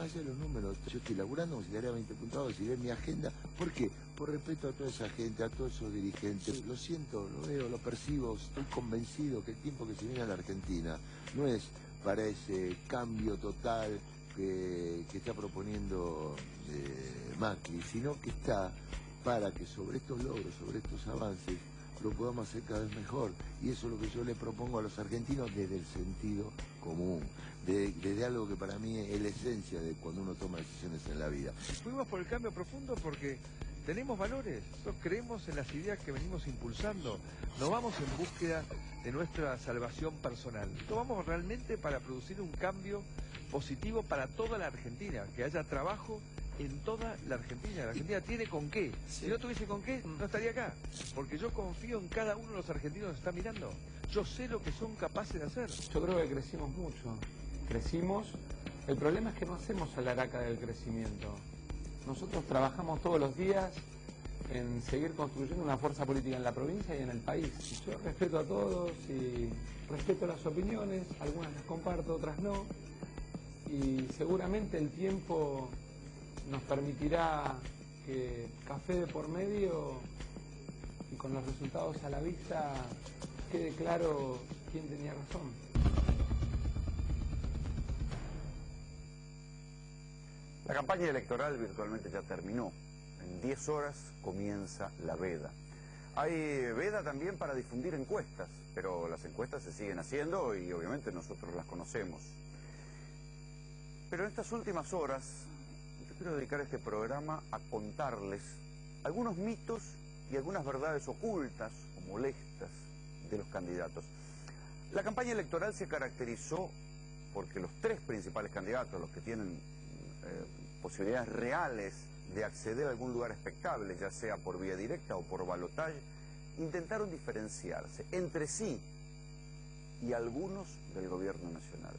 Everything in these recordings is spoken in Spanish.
más allá de los números, yo estoy laburando como si tuviera 20 puntados, si ven mi agenda. ¿Por qué? Por respeto a toda esa gente, a todos esos dirigentes. Lo siento, lo veo, lo percibo, estoy convencido que el tiempo que se viene a la Argentina no es para ese cambio total que está proponiendo Macri, sino que está para que sobre estos logros, sobre estos avances, lo podamos hacer cada vez mejor. Y eso es lo que yo le propongo a los argentinos desde el sentido común, desde algo que para mí es la esencia de cuando uno toma decisiones en la vida. Fuimos por el cambio profundo porque tenemos valores, nosotros creemos en las ideas que venimos impulsando, no vamos en búsqueda de nuestra salvación personal, no vamos realmente para producir un cambio positivo para toda la Argentina, que haya trabajo en toda la Argentina. La Argentina tiene con qué. Si no tuviese con qué, no estaría acá. Porque yo confío en cada uno de los argentinos que nos está mirando. Yo sé lo que son capaces de hacer. Yo creo que crecimos mucho. Crecimos. El problema es que no hacemos alaraca del crecimiento. Nosotros trabajamos todos los días en seguir construyendo una fuerza política en la provincia y en el país. Yo respeto a todos y respeto las opiniones. Algunas las comparto, otras no. Y seguramente el tiempo nos permitirá que café de por medio y con los resultados a la vista quede claro quién tenía razón. La campaña electoral virtualmente ya terminó. En 10 horas comienza la veda. Hay veda también para difundir encuestas, pero las encuestas se siguen haciendo y obviamente nosotros las conocemos. Pero en estas últimas horas quiero dedicar este programa a contarles algunos mitos y algunas verdades ocultas o molestas de los candidatos. La campaña electoral se caracterizó porque los tres principales candidatos, los que tienen posibilidades reales de acceder a algún lugar expectable, ya sea por vía directa o por balotaje, intentaron diferenciarse entre sí y algunos del gobierno nacional.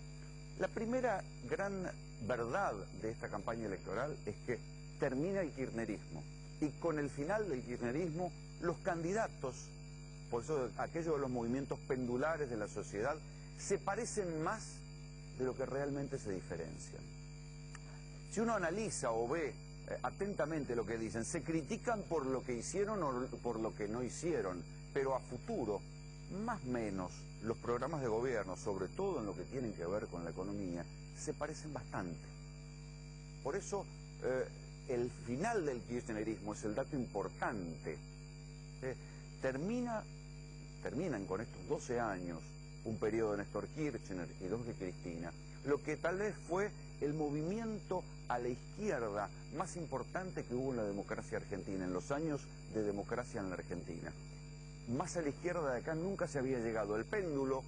La primera gran verdad de esta campaña electoral es que termina el kirchnerismo y con el final del kirchnerismo los candidatos, por eso aquellos de los movimientos pendulares de la sociedad, se parecen más de lo que realmente se diferencian. Si uno analiza o ve atentamente lo que dicen, se critican por lo que hicieron o por lo que no hicieron, pero a futuro, más o menos, los programas de gobierno, sobre todo en lo que tienen que ver con la economía, se parecen bastante. Por eso, el final del kirchnerismo es el dato importante. Terminan con estos 12 años, un periodo de Néstor Kirchner y 2 de Cristina, lo que tal vez fue el movimiento a la izquierda más importante que hubo en la democracia argentina, en los años de democracia en la Argentina. Más a la izquierda de acá nunca se había llegado. El péndulo,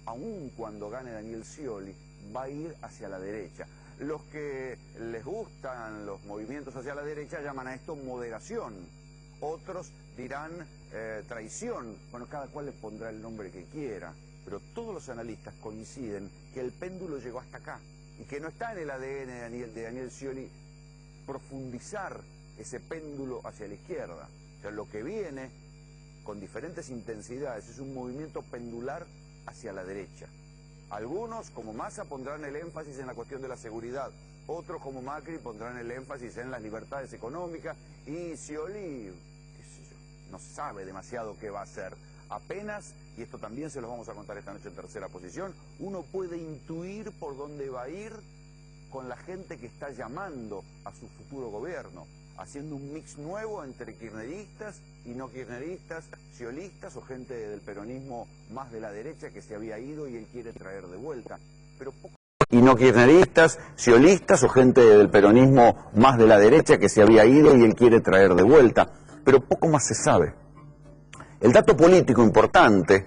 aun cuando gane Daniel Scioli, va a ir hacia la derecha. Los que les gustan los movimientos hacia la derecha llaman a esto moderación. Otros dirán traición. Bueno, cada cual le pondrá el nombre que quiera. Pero todos los analistas coinciden que el péndulo llegó hasta acá y que no está en el ADN de Daniel Scioli profundizar ese péndulo hacia la izquierda. O sea, lo que viene con diferentes intensidades es un movimiento pendular hacia la derecha. Algunos, como Massa, pondrán el énfasis en la cuestión de la seguridad. Otros, como Macri, pondrán el énfasis en las libertades económicas. Y Scioli, qué sé yo, no sabe demasiado qué va a hacer. Apenas, y esto también se los vamos a contar esta noche en Tercera Posición, uno puede intuir por dónde va a ir con la gente que está llamando a su futuro gobierno, haciendo un mix nuevo entre kirchneristas y no kirchneristas, sciolistas o gente del peronismo más de la derecha que se había ido y él quiere traer de vuelta. Pero poco... Y no kirchneristas, sciolistas o gente del peronismo más de la derecha que se había ido y él quiere traer de vuelta. Pero poco más se sabe. El dato político importante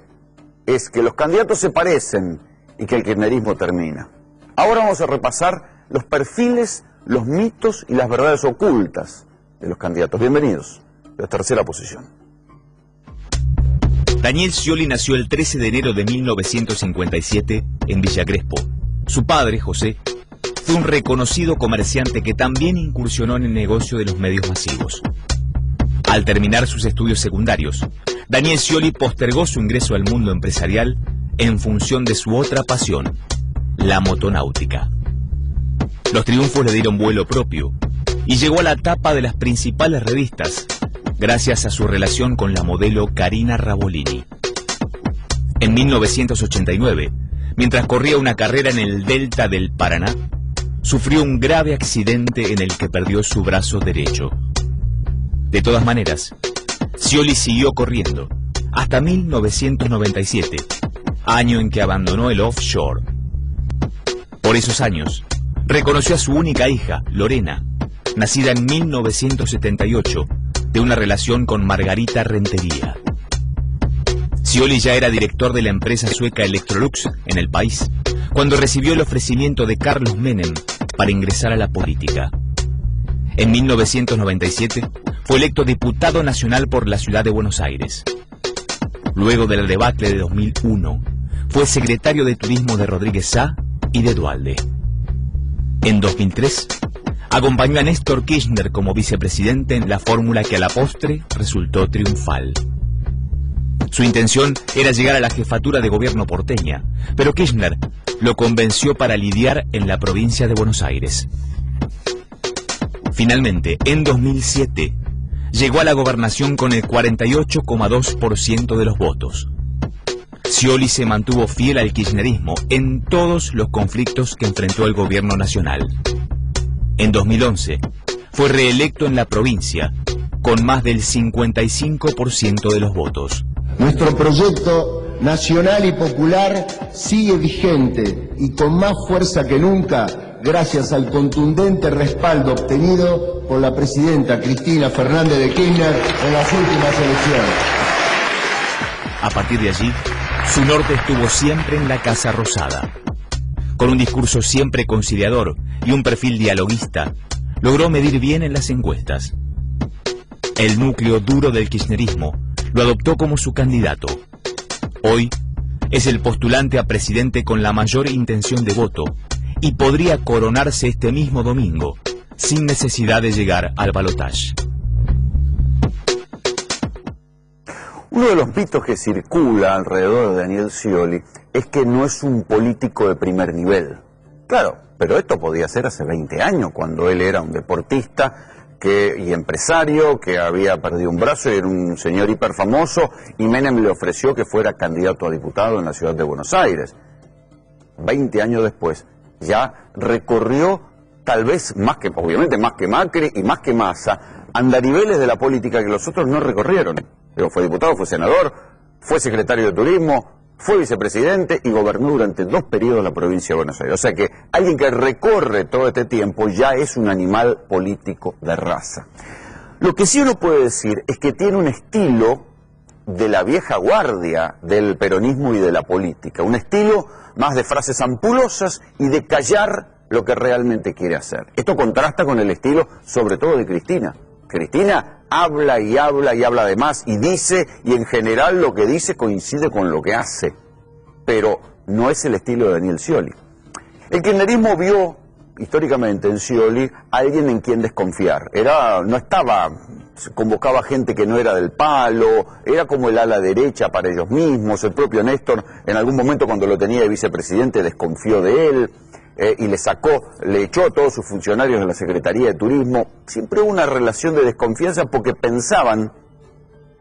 es que los candidatos se parecen y que el kirchnerismo termina. Ahora vamos a repasar los perfiles, los mitos y las verdades ocultas de los candidatos. Bienvenidos a la Tercera Posición. Daniel Scioli nació el 13 de enero de 1957 en Villa Crespo. Su padre, José, fue un reconocido comerciante que también incursionó en el negocio de los medios masivos. Al terminar sus estudios secundarios, Daniel Scioli postergó su ingreso al mundo empresarial en función de su otra pasión, la motonáutica. Los triunfos le dieron vuelo propio y llegó a la tapa de las principales revistas gracias a su relación con la modelo Karina Ravolini. En 1989, mientras corría una carrera en el delta del Paraná, sufrió un grave accidente en el que perdió su brazo derecho. De todas maneras, Scioli siguió corriendo hasta 1997, año en que abandonó el offshore. Por esos años, reconoció a su única hija, Lorena, nacida en 1978, de una relación con Margarita Rentería. Scioli ya era director de la empresa sueca Electrolux en el país, cuando recibió el ofrecimiento de Carlos Menem para ingresar a la política. En 1997 fue electo diputado nacional por la ciudad de Buenos Aires. Luego de la debacle de 2001, fue secretario de Turismo de Rodríguez Sá y de Duhalde. En 2003, acompañó a Néstor Kirchner como vicepresidente en la fórmula que a la postre resultó triunfal. Su intención era llegar a la jefatura de gobierno porteña, pero Kirchner lo convenció para lidiar en la provincia de Buenos Aires. Finalmente, en 2007, llegó a la gobernación con el 48,2% de los votos. Scioli se mantuvo fiel al kirchnerismo en todos los conflictos que enfrentó el gobierno nacional. En 2011, fue reelecto en la provincia con más del 55% de los votos. Nuestro proyecto nacional y popular sigue vigente y con más fuerza que nunca gracias al contundente respaldo obtenido por la presidenta Cristina Fernández de Kirchner en las últimas elecciones. A partir de allí, su norte estuvo siempre en la Casa Rosada. Con un discurso siempre conciliador y un perfil dialoguista, logró medir bien en las encuestas. El núcleo duro del kirchnerismo lo adoptó como su candidato. Hoy es el postulante a presidente con la mayor intención de voto y podría coronarse este mismo domingo sin necesidad de llegar al balotaje. Uno de los mitos que circula alrededor de Daniel Scioli es que no es un político de primer nivel. Claro, pero esto podía ser hace 20 años, cuando él era un deportista y empresario, que había perdido un brazo y era un señor hiperfamoso, y Menem le ofreció que fuera candidato a diputado en la ciudad de Buenos Aires. 20 años después, ya recorrió, tal vez más que, obviamente más que Macri y más que Massa, andariveles de la política que los otros no recorrieron. Fue diputado, fue senador, fue secretario de Turismo, fue vicepresidente y gobernó durante 2 periodos la provincia de Buenos Aires. O sea que alguien que recorre todo este tiempo ya es un animal político de raza. Lo que sí uno puede decir es que tiene un estilo de la vieja guardia del peronismo y de la política. Un estilo más de frases ampulosas y de callar lo que realmente quiere hacer. Esto contrasta con el estilo, sobre todo, de Cristina. Cristina habla y habla y habla de más y dice, y en general lo que dice coincide con lo que hace, pero no es el estilo de Daniel Scioli. El kirchnerismo vio históricamente en Scioli a alguien en quien desconfiar. Convocaba gente que no era del palo, era como el ala derecha para ellos mismos. El propio Néstor, en algún momento cuando lo tenía de vicepresidente, desconfió de él. Y le echó a todos sus funcionarios de la Secretaría de Turismo. Siempre hubo una relación de desconfianza porque pensaban,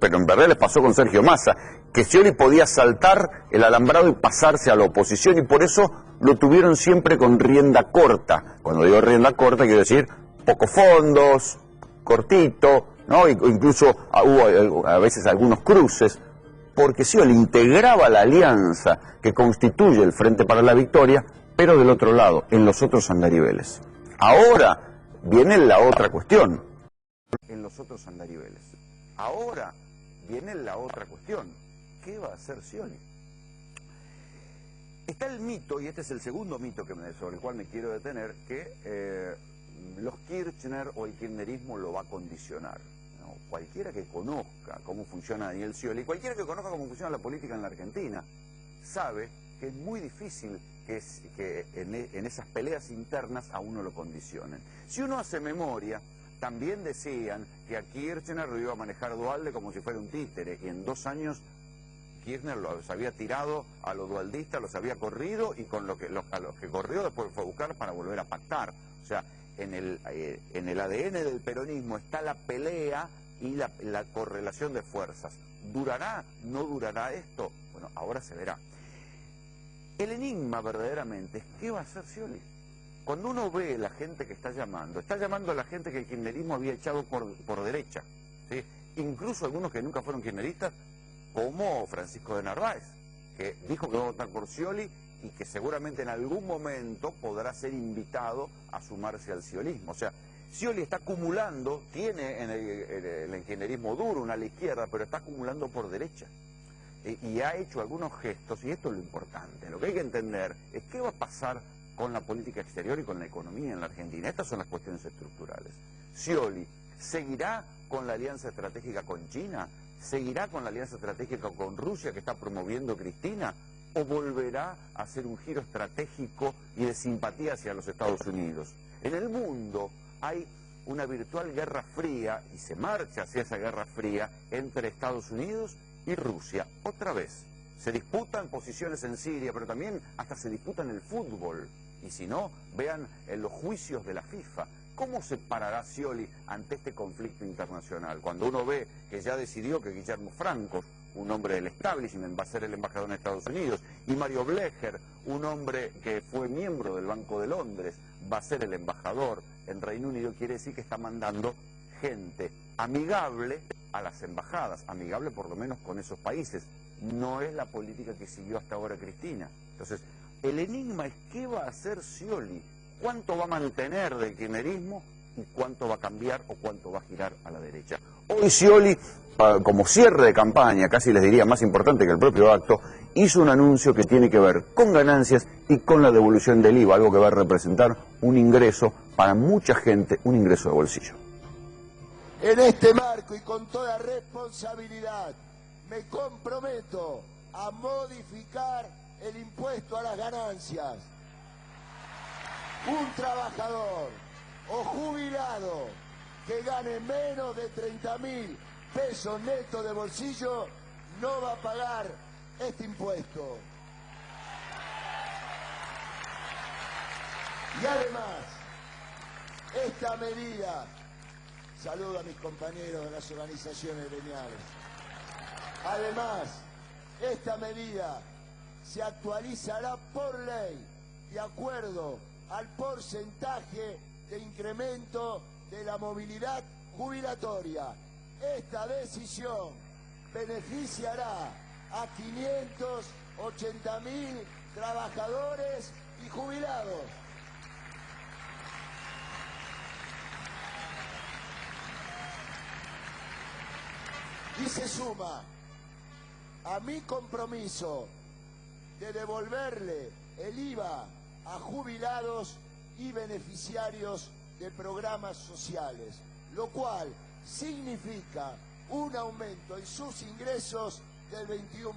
pero en verdad les pasó con Sergio Massa, que Scioli podía saltar el alambrado y pasarse a la oposición, y por eso lo tuvieron siempre con rienda corta. Cuando digo rienda corta quiero decir pocos fondos, cortito, ¿no? Incluso hubo a veces algunos cruces, porque Scioli integraba la alianza que constituye el Frente para la Victoria, pero del otro lado, en los otros andariveles. Ahora viene la otra cuestión. En los otros andariveles. Ahora viene la otra cuestión. ¿Qué va a hacer Scioli? Está el mito, y este es el segundo mito sobre el cual me quiero detener, que los Kirchner o el kirchnerismo lo va a condicionar, ¿no? Cualquiera que conozca cómo funciona Daniel Scioli, cualquiera que conozca cómo funciona la política en la Argentina, sabe que es muy difícil que en esas peleas internas a uno lo condicionen. Si uno hace memoria, también decían que a Kirchner lo iba a manejar Duhalde como si fuera un títere, y en 2 años Kirchner los había tirado a los dualdistas, los había corrido, y con a los que corrió después fue a buscar para volver a pactar. O O sea, en el ADN del peronismo está la pelea y la correlación de fuerzas. ¿Durará? ¿No durará esto? Bueno, ahora se verá. El enigma verdaderamente es ¿qué va a hacer Scioli? Cuando uno ve la gente que está llamando a la gente que el kirchnerismo había echado por derecha, ¿sí? Incluso algunos que nunca fueron kirchneristas, como Francisco de Narváez, que dijo que va a votar por Scioli y que seguramente en algún momento podrá ser invitado a sumarse al sciolismo. O sea, Scioli está acumulando, tiene en el kirchnerismo duro, una a la izquierda, pero está acumulando por derecha. Y ha hecho algunos gestos, y esto es lo importante. Lo que hay que entender es qué va a pasar con la política exterior y con la economía en la Argentina. Estas son las cuestiones estructurales. Scioli seguirá con la alianza estratégica con China, seguirá con la alianza estratégica con Rusia que está promoviendo Cristina, o volverá a hacer un giro estratégico y de simpatía hacia los Estados Unidos. En el mundo hay una virtual guerra fría y se marcha hacia esa guerra fría entre Estados Unidos y Rusia. Otra vez, se disputan posiciones en Siria, pero también hasta se disputan el fútbol. Y si no, vean en los juicios de la FIFA. ¿Cómo se parará Scioli ante este conflicto internacional? Cuando uno ve que ya decidió que Guillermo Franco, un hombre del establishment, va a ser el embajador en Estados Unidos, y Mario Blecher, un hombre que fue miembro del Banco de Londres, va a ser el embajador en Reino Unido, quiere decir que está mandando gente amigable a las embajadas, amigable por lo menos con esos países. No es la política que siguió hasta ahora Cristina. Entonces, el enigma es qué va a hacer Scioli, cuánto va a mantener del kirchnerismo y cuánto va a cambiar o cuánto va a girar a la derecha. Hoy Scioli, como cierre de campaña, casi les diría más importante que el propio acto, hizo un anuncio que tiene que ver con ganancias y con la devolución del IVA, algo que va a representar un ingreso para mucha gente, un ingreso de bolsillo. En este marco y con toda responsabilidad, me comprometo a modificar el impuesto a las ganancias. Un trabajador o jubilado que gane menos de 30.000 pesos netos de bolsillo no va a pagar este impuesto. Y además, esta medida, saludo a mis compañeros de las organizaciones gremiales, además, esta medida se actualizará por ley de acuerdo al porcentaje de incremento de la movilidad jubilatoria. Esta decisión beneficiará a 580.000 trabajadores y jubilados. Y se suma a mi compromiso de devolverle el IVA a jubilados y beneficiarios de programas sociales, lo cual significa un aumento en sus ingresos del 21%.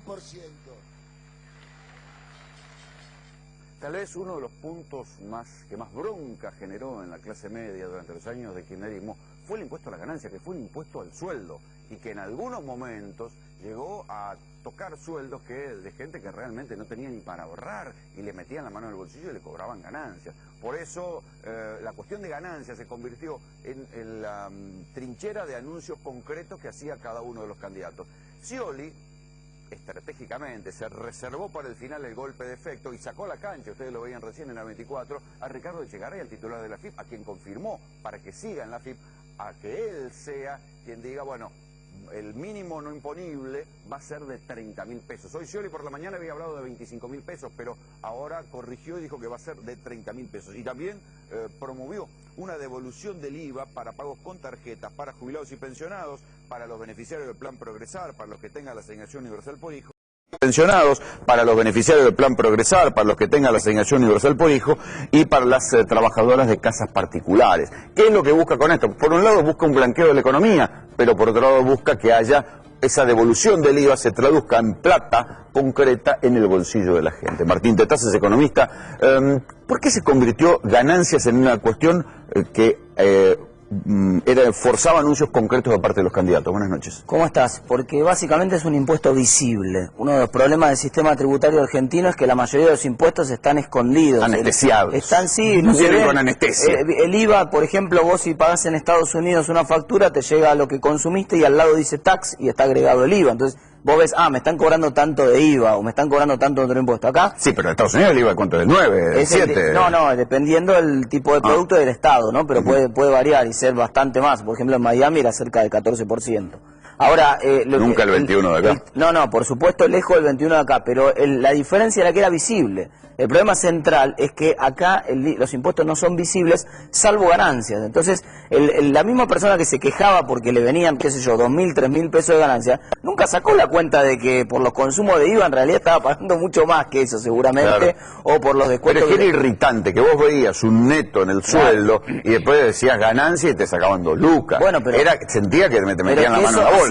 Tal vez uno de los puntos que más bronca generó en la clase media durante los años de kirchnerismo fue el impuesto a la ganancia, que fue un impuesto al sueldo y que en algunos momentos llegó a tocar sueldos de gente que realmente no tenía ni para ahorrar y le metían la mano en el bolsillo y le cobraban ganancias. Por eso la cuestión de ganancias se convirtió en la trinchera de anuncios concretos que hacía cada uno de los candidatos. Scioli, estratégicamente, se reservó para el final el golpe de efecto y sacó a la cancha, ustedes lo veían recién en la 24, a Ricardo Echegaray, el titular de la FIP, a quien confirmó para que siga en la FIP, a que él sea quien diga, bueno, el mínimo no imponible va a ser de 30.000 pesos. Hoy Scioli por la mañana había hablado de 25.000 pesos, pero ahora corrigió y dijo que va a ser de 30.000 pesos. Y también promovió una devolución del IVA para pagos con tarjetas, para jubilados y pensionados, para los beneficiarios del Plan Progresar, para los que tengan la asignación universal por hijo. Pensionados, para los beneficiarios del Plan Progresar, para los que tengan la asignación universal por hijo y para las trabajadoras de casas particulares. ¿Qué es lo que busca con esto? Por un lado busca un blanqueo de la economía, pero por otro lado busca que haya esa devolución del IVA, se traduzca en plata concreta en el bolsillo de la gente. Martín Tetaz es economista. ¿Por qué se convirtió ganancias en una cuestión que forzaba anuncios concretos de parte de los candidatos. Buenas noches. ¿Cómo estás? Porque básicamente es un impuesto visible. Uno de los problemas del sistema tributario argentino es que la mayoría de los impuestos están escondidos. Anestesiados. Están, sí, no se Vienen ven. con anestesia. El IVA, por ejemplo, vos si pagás en Estados Unidos una factura, te llega a lo que consumiste y al lado dice tax y está agregado el IVA. Entonces, vos ves, me están cobrando tanto de IVA o me están cobrando tanto de otro impuesto. Acá... Sí, pero en Estados Unidos el IVA, ¿cuánto? ¿Del 9? ¿Del 7? No, dependiendo del tipo de producto del Estado, ¿no? Pero puede variar y ser bastante más. Por ejemplo, en Miami era cerca del 14%. Ahora... Nunca el 21 de acá. No, por supuesto lejos del 21 de acá, pero la diferencia era que era visible. El problema central es que acá los impuestos no son visibles, salvo ganancias. Entonces, la misma persona que se quejaba porque le venían, qué sé yo, 2.000, 3.000 pesos de ganancia, nunca sacó la cuenta de que por los consumos de IVA en realidad estaba pagando mucho más que eso, seguramente, claro. O por los descuentos... Pero es que era irritante, que vos veías un neto en el sueldo y después decías ganancia y te sacaban 2 lucas. Bueno, pero... Sentía que te metían la mano en la bolsa.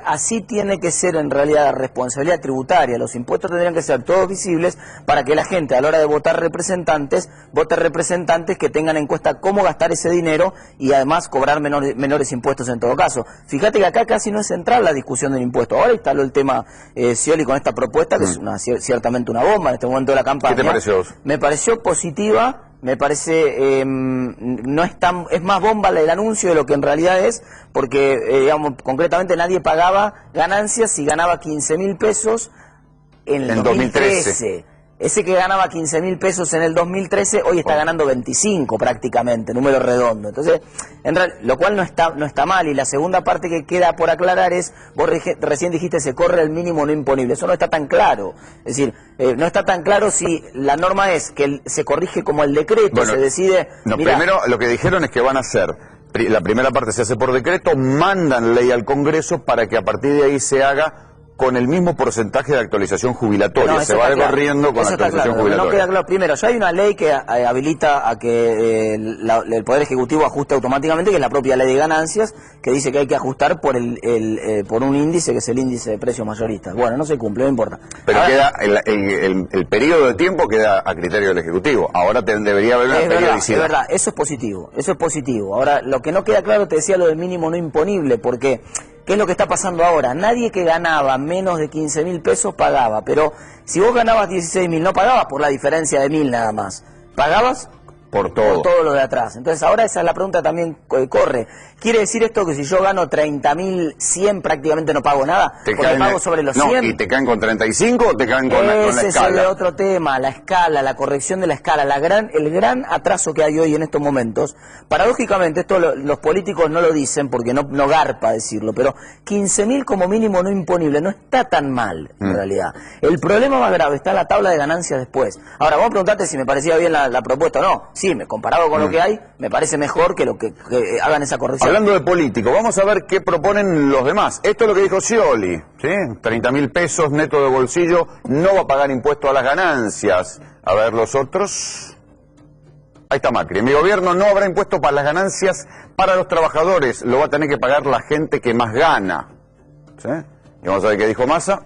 Así tiene que ser en realidad la responsabilidad tributaria. Los impuestos tendrían que ser todos visibles para que la gente a la hora de votar representantes, vote representantes que tengan en cuenta cómo gastar ese dinero y además cobrar menores impuestos en todo caso. Fíjate que acá casi no es central la discusión del impuesto. Ahora instaló el tema Scioli con esta propuesta, que es ciertamente una bomba en este momento de la campaña. ¿Qué te pareció? Me pareció positiva. Me parece, no es tan, es más bomba el anuncio de lo que en realidad es, porque, digamos, concretamente nadie pagaba ganancias si ganaba 15.000 pesos en el 2013. Ese que ganaba 15.000 pesos en el 2013, hoy está ganando 25 prácticamente, número redondo. Entonces, lo cual no está mal. Y la segunda parte que queda por aclarar es, vos recién dijiste se corre el mínimo no imponible. Eso no está tan claro. Es decir, no está tan claro si la norma es que se corrige como el decreto, bueno, se decide... No, primero lo que dijeron es que van a hacer, la primera parte se hace por decreto, mandan ley al Congreso para que a partir de ahí se haga con el mismo porcentaje de actualización jubilatoria. No, se va corriendo con la actualización jubilatoria. No queda claro. Primero, ya hay una ley que habilita a que el Poder Ejecutivo ajuste automáticamente, que es la propia ley de ganancias, que dice que hay que ajustar por por un índice, que es el índice de precios mayoristas. Bueno, no se cumple, no importa. Pero ahora, queda el periodo de tiempo queda a criterio del Ejecutivo. Ahora debería haber una periodicidad. Es verdad, eso es positivo. Ahora, lo que no queda claro, te decía lo del mínimo no imponible, porque... ¿qué es lo que está pasando ahora? Nadie que ganaba menos de 15.000 pesos pagaba, pero si vos ganabas 16.000 no pagabas por la diferencia de 1.000 nada más, pagabas por todo lo de atrás. Entonces ahora esa es la pregunta también que corre. ¿Quiere decir esto que si yo gano 30.100 prácticamente no pago nada? Porque pago sobre los 100. ¿Y te caen con 35 o te caen con la escala? Ese es el otro tema, la escala, la corrección de la escala, el gran atraso que hay hoy en estos momentos. Paradójicamente, esto los políticos no lo dicen porque no garpa decirlo, pero 15.000 como mínimo no imponible no está tan mal en realidad. El problema más grave está en la tabla de ganancias después. Ahora, vos preguntarte si me parecía bien la propuesta o no. Sí, comparado con lo que hay, me parece mejor que lo que hagan esa corrección. Hablando de políticos, vamos a ver qué proponen los demás. Esto es lo que dijo Scioli, ¿sí? 30.000 pesos neto de bolsillo, no va a pagar impuesto a las ganancias. A ver los otros. Ahí está Macri. En mi gobierno no habrá impuesto para las ganancias para los trabajadores, lo va a tener que pagar la gente que más gana. ¿Sí? Y vamos a ver qué dijo Massa.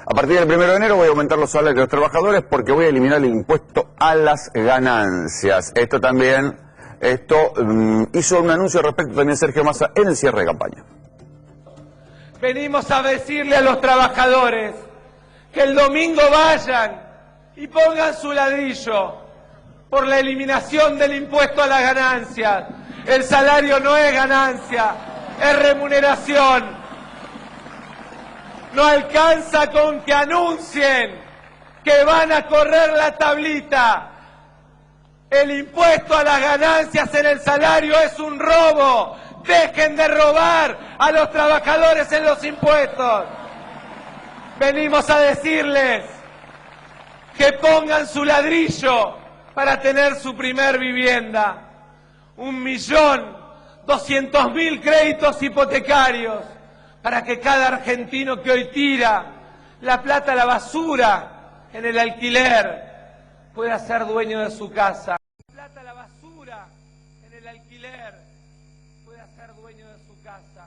A partir del 1 de enero voy a aumentar los salarios de los trabajadores porque voy a eliminar el impuesto a las ganancias. Esto hizo un anuncio respecto también Sergio Massa en el cierre de campaña. Venimos a decirle a los trabajadores que el domingo vayan y pongan su ladrillo por la eliminación del impuesto a las ganancias. El salario no es ganancia, es remuneración. No alcanza con que anuncien que van a correr la tablita. El impuesto a las ganancias en el salario es un robo. Dejen de robar a los trabajadores en los impuestos. Venimos a decirles que pongan su ladrillo para tener su primer vivienda. 1.200.000 créditos hipotecarios para que cada argentino que hoy tira la plata a la basura en el alquiler pueda ser dueño de su casa. La plata a la basura en el alquiler pueda ser dueño de su casa.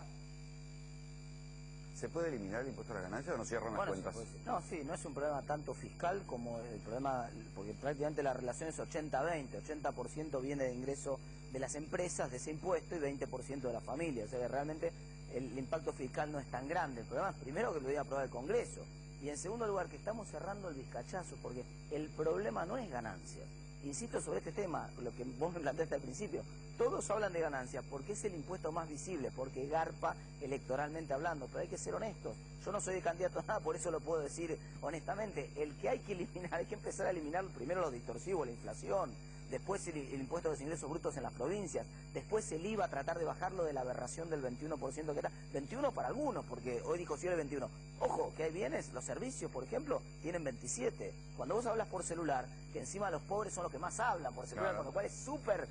¿Se puede eliminar el impuesto a las ganancias o no cierran las cuentas? No, sí, no es un problema tanto fiscal como el problema, porque prácticamente la relación es 80-20, 80% viene de ingreso de las empresas de ese impuesto y 20% de las familias. O sea que realmente el impacto fiscal no es tan grande. El problema es primero que lo iba a aprobar el Congreso y en segundo lugar que estamos cerrando el vizcachazo porque el problema no es ganancias. Insisto sobre este tema, lo que vos me planteaste al principio, todos hablan de ganancias porque es el impuesto más visible, porque garpa electoralmente hablando, pero hay que ser honestos. Yo no soy de candidato a nada, por eso lo puedo decir honestamente. El que hay que eliminar, hay que empezar a eliminar primero los distorsivos, la inflación, después el impuesto de los ingresos brutos en las provincias, después el IVA, tratar de bajarlo de la aberración del 21% que está, 21 para algunos, porque hoy dijo sí el 21. Ojo, que hay bienes, los servicios, por ejemplo, tienen 27. Cuando vos hablas por celular, que encima los pobres son los que más hablan por celular, con lo cual es súper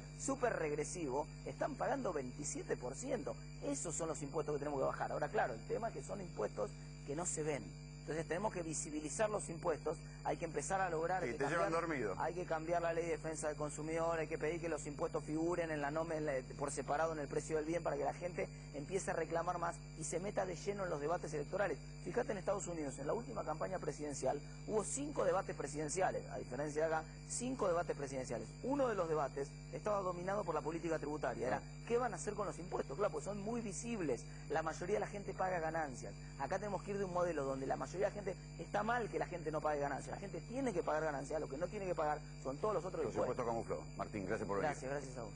regresivo, están pagando 27%. Esos son los impuestos que tenemos que bajar. Ahora, claro, el tema es que son impuestos que no se ven. Entonces tenemos que visibilizar los impuestos, hay que empezar a lograr... Sí, te llevan dormido. Hay que cambiar la ley de defensa del consumidor, hay que pedir que los impuestos figuren en la nómina por separado en el precio del bien para que la gente empiece a reclamar más y se meta de lleno en los debates electorales. Fíjate en Estados Unidos, en la última campaña presidencial hubo 5 debates presidenciales, a diferencia de acá, 5 debates presidenciales. Uno de los debates estaba dominado por la política tributaria, era ¿qué van a hacer con los impuestos? Claro, pues son muy visibles, la mayoría de la gente paga ganancias. Acá tenemos que ir de un modelo donde la mayoría de la gente, está mal que la gente no pague ganancias, la gente tiene que pagar ganancias, lo que no tiene que pagar son todos los otros impuestos. Supuesto camuflado. Martín, gracias por venir. Gracias a vos.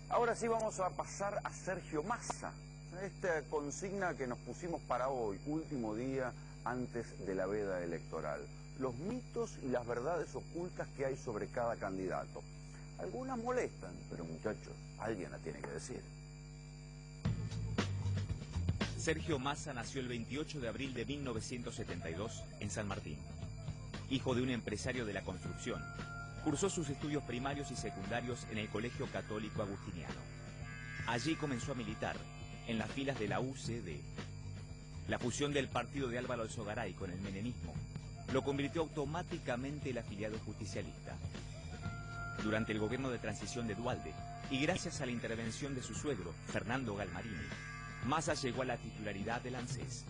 Ahora sí vamos a pasar a Sergio Massa, esta consigna que nos pusimos para hoy, último día antes de la veda electoral. Los mitos y las verdades ocultas que hay sobre cada candidato. Algunas molestan, pero muchachos, alguien la tiene que decir. Sergio Massa nació el 28 de abril de 1972 en San Martín. Hijo de un empresario de la construcción, cursó sus estudios primarios y secundarios en el Colegio Católico Agustiniano. Allí comenzó a militar en las filas de la UCD. La fusión del partido de Álvaro Alzogaray con el menemismo lo convirtió automáticamente en el afiliado justicialista. Durante el gobierno de transición de Duhalde, y gracias a la intervención de su suegro, Fernando Galmarini, Massa llegó a la titularidad del ANSES.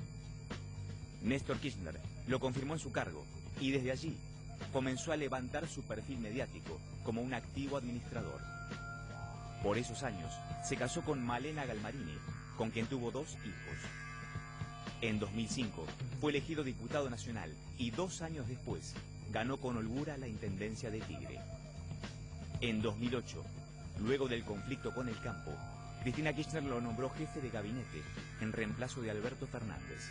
Néstor Kirchner lo confirmó en su cargo y desde allí comenzó a levantar su perfil mediático como un activo administrador. Por esos años se casó con Malena Galmarini, con quien tuvo 2 hijos. En 2005 fue elegido diputado nacional y 2 años después ganó con holgura la intendencia de Tigre. En 2008, luego del conflicto con el campo, Cristina Kirchner lo nombró jefe de gabinete en reemplazo de Alberto Fernández.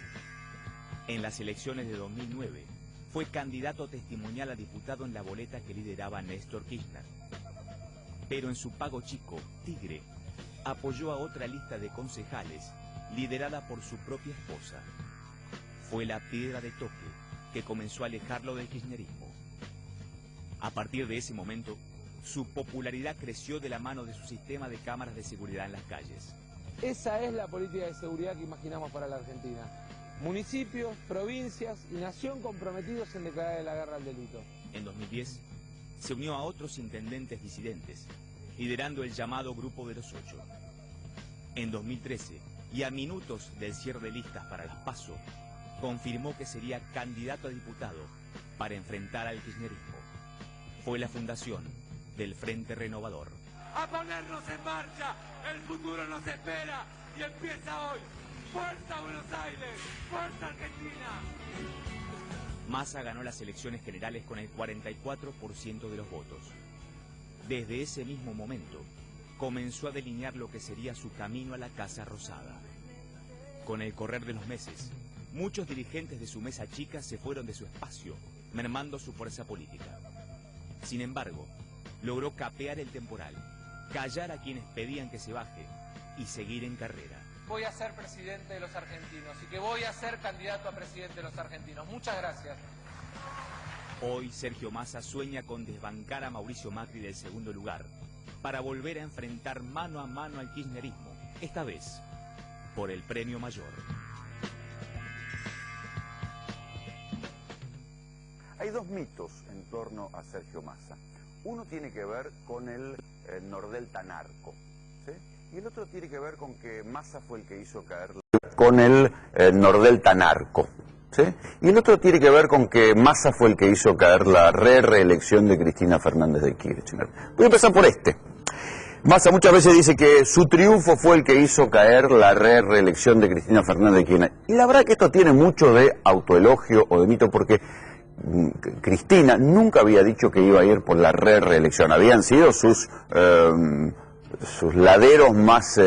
En las elecciones de 2009 fue candidato testimonial a diputado en la boleta que lideraba Néstor Kirchner. Pero en su pago chico, Tigre, apoyó a otra lista de concejales liderada por su propia esposa. Fue la piedra de toque que comenzó a alejarlo del kirchnerismo. A partir de ese momento, su popularidad creció de la mano de su sistema de cámaras de seguridad en las calles. Esa es la política de seguridad que imaginamos para la Argentina. Municipios, provincias y nación comprometidos en declarar la guerra al delito. En 2010, se unió a otros intendentes disidentes, liderando el llamado Grupo de los 8. En 2013, y a minutos del cierre de listas para las PASO, confirmó que sería candidato a diputado para enfrentar al kirchnerismo. Fue la fundación del Frente Renovador. ¡A ponernos en marcha! ¡El futuro nos espera! ¡Y empieza hoy! ¡Fuerza Buenos Aires! ¡Fuerza Argentina! Massa ganó las elecciones generales con el 44% de los votos. Desde ese mismo momento, comenzó a delinear lo que sería su camino a la Casa Rosada. Con el correr de los meses, muchos dirigentes de su mesa chica se fueron de su espacio, mermando su fuerza política. Sin embargo, logró capear el temporal, callar a quienes pedían que se baje y seguir en carrera. Voy a ser presidente de los argentinos y que voy a ser candidato a presidente de los argentinos. Muchas gracias. Hoy Sergio Massa sueña con desbancar a Mauricio Macri del segundo lugar para volver a enfrentar mano a mano al kirchnerismo, esta vez por el premio mayor. Hay 2 mitos en torno a Sergio Massa. Uno tiene que ver con el Nordelta narco, ¿sí? Y el otro tiene que ver con que Massa fue el que hizo caer con el Nordelta narco, ¿sí? Y el otro tiene que ver con que Massa fue el que hizo caer la reelección de Cristina Fernández de Kirchner. Voy a empezar por este. Massa muchas veces dice que su triunfo fue el que hizo caer la reelección de Cristina Fernández de Kirchner. Y la verdad que esto tiene mucho de autoelogio o de mito, porque Cristina nunca había dicho que iba a ir por la reelección. Habían sido sus laderos más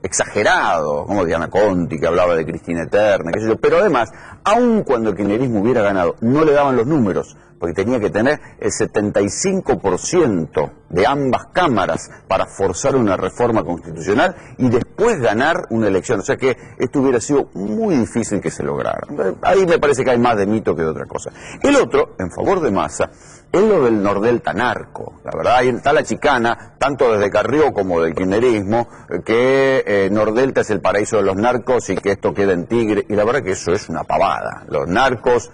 exagerados, como Diana Conti, que hablaba de Cristina Eterna, qué sé yo. Pero además, aun cuando el kirchnerismo hubiera ganado, no le daban los números, porque tenía que tener el 75% de ambas cámaras para forzar una reforma constitucional y después ganar una elección. O sea que esto hubiera sido muy difícil que se lograra. Ahí me parece que hay más de mito que de otra cosa. El otro, en favor de Massa, es lo del Nordelta narco. La verdad, ahí está la chicana, tanto desde Carrió como del kirchnerismo, que Nordelta es el paraíso de los narcos y que esto queda en Tigre. Y la verdad que eso es una pavada. Los narcos